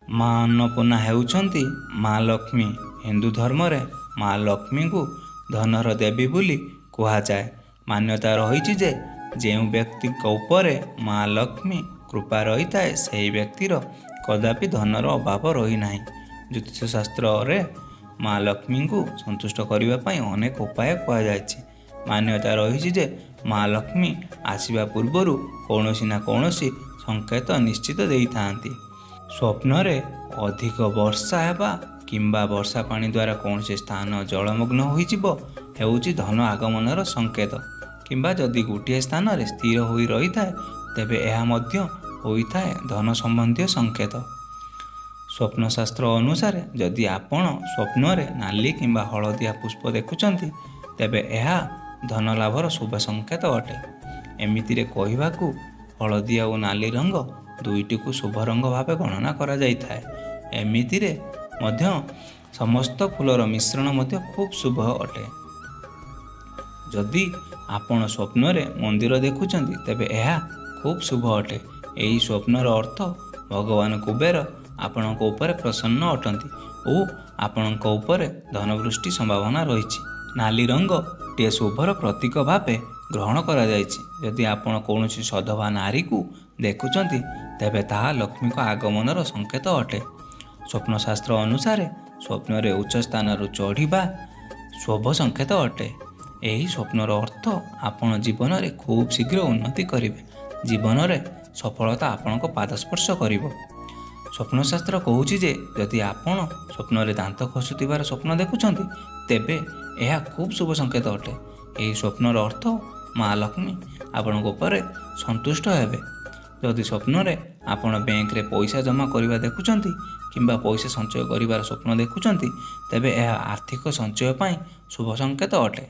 ମା ଅନ୍ନପୂର୍ଣ୍ଣା ହେଉଛନ୍ତି ମା ଲକ୍ଷ୍ମୀ। ହିନ୍ଦୁ ଧର୍ମରେ ମା ଲକ୍ଷ୍ମୀଙ୍କୁ ଧନର ଦେବୀ ବୋଲି କୁହାଯାଏ। ମାନ୍ୟତା ରହିଛି ଯେ ଯେଉଁ ବ୍ୟକ୍ତିଙ୍କ ଉପରେ ମା ଲକ୍ଷ୍ମୀ କୃପା ରହିଥାଏ ସେହି ବ୍ୟକ୍ତିର କଦାପି ଧନର ଅଭାବ ରହିନାହିଁ। ଜ୍ୟୋତିଷ ଶାସ୍ତ୍ରରେ ମା ଲକ୍ଷ୍ମୀଙ୍କୁ ସନ୍ତୁଷ୍ଟ କରିବା ପାଇଁ ଅନେକ ଉପାୟ କୁହାଯାଇଛି। ମାନ୍ୟତା ରହିଛି ଯେ ମା ଲକ୍ଷ୍ମୀ ଆସିବା ପୂର୍ବରୁ କୌଣସି ନା କୌଣସି ସଂକେତ ନିଶ୍ଚିତ ଦେଇଥାନ୍ତି। ସ୍ୱପ୍ନରେ ଅଧିକ ବର୍ଷା ହେବା କିମ୍ବା ବର୍ଷା ପାଣି ଦ୍ୱାରା କୌଣସି ସ୍ଥାନ ଜଳମଗ୍ନ ହୋଇଯିବ ହେଉଛି ଧନ ଆଗମନର ସଂକେତ। କିମ୍ବା ଯଦି ଗୋଟିଏ ସ୍ଥାନରେ ସ୍ଥିର ହୋଇ ରହିଥାଏ ତେବେ ଏହା ମଧ୍ୟ ହୋଇଥାଏ ଧନ ସମ୍ବନ୍ଧୀୟ ସଂକେତ। ସ୍ୱପ୍ନଶାସ୍ତ୍ର ଅନୁସାରେ ଯଦି ଆପଣ ସ୍ୱପ୍ନରେ ନାଲି କିମ୍ବା ହଳଦିଆ ପୁଷ୍ପ ଦେଖୁଛନ୍ତି ତେବେ ଏହା ଧନ ଲାଭର ଶୁଭ ସଂକେତ ଅଟେ। ଏମିତିରେ କହିବାକୁ ହଳଦିଆ ଓ ନାଲି ରଙ୍ଗ ଦୁଇଟିକୁ ଶୁଭ ରଙ୍ଗ ଭାବେ ଗଣନା କରାଯାଇଥାଏ। ଏମିତିରେ ମଧ୍ୟ ସମସ୍ତ ଫୁଲର ମିଶ୍ରଣ ମଧ୍ୟ ଖୁବ୍ ଶୁଭ ଅଟେ। ଯଦି ଆପଣ ସ୍ୱପ୍ନରେ ମନ୍ଦିର ଦେଖୁଛନ୍ତି ତେବେ ଏହା ଖୁବ୍ ଶୁଭ ଅଟେ। ଏହି ସ୍ୱପ୍ନର ଅର୍ଥ ଭଗବାନ କୁବେର ଆପଣଙ୍କ ଉପରେ ପ୍ରସନ୍ନ ଅଟନ୍ତି ଓ ଆପଣଙ୍କ ଉପରେ ଧନବୃଷ୍ଟି ସମ୍ଭାବନା ରହିଛି। ନାଲି ରଙ୍ଗଟିଏ ଶୁଭର ପ୍ରତୀକ ଭାବେ ଗ୍ରହଣ କରାଯାଇଛି। ଯଦି ଆପଣ କୌଣସି ସଧବା ନାରୀକୁ ଦେଖୁଛନ୍ତି ତେବେ ତାହା ଲକ୍ଷ୍ମୀଙ୍କ ଆଗମନର ସଂକେତ ଅଟେ। ସ୍ୱପ୍ନଶାସ୍ତ୍ର ଅନୁସାରେ ସ୍ୱପ୍ନରେ ଉଚ୍ଚ ସ୍ଥାନରୁ ଚଢ଼ିବା ଶୁଭ ସଂକେତ ଅଟେ। ଏହି ସ୍ୱପ୍ନର ଅର୍ଥ ଆପଣ ଜୀବନରେ ଖୁବ୍ ଶୀଘ୍ର ଉନ୍ନତି କରିବେ। ଜୀବନରେ ସଫଳତା ଆପଣଙ୍କ ପାଦ ସ୍ପର୍ଶ କରିବ। ସ୍ୱପ୍ନଶାସ୍ତ୍ର କହୁଛି ଯେ ଯଦି ଆପଣ ସ୍ୱପ୍ନରେ ଦାନ୍ତ ଖସୁଥିବାର ସ୍ୱପ୍ନ ଦେଖୁଛନ୍ତି ତେବେ ଏହା ଖୁବ୍ ଶୁଭ ସଂକେତ ଅଟେ। ଏହି ସ୍ୱପ୍ନର ଅର୍ଥ ମା ଲକ୍ଷ୍ମୀ ଆପଣଙ୍କ ଉପରେ ସନ୍ତୁଷ୍ଟ ହେବେ। ଯଦି ସ୍ୱପ୍ନରେ ଆପଣ ବ୍ୟାଙ୍କରେ ପଇସା ଜମା କରିବା ଦେଖୁଛନ୍ତି କିମ୍ବା ପଇସା ସଞ୍ଚୟ କରିବାର ସ୍ୱପ୍ନ ଦେଖୁଛନ୍ତି ତେବେ ଏହା ଆର୍ଥିକ ସଞ୍ଚୟ ପାଇଁ ଶୁଭ ସଂକେତ ଅଟେ।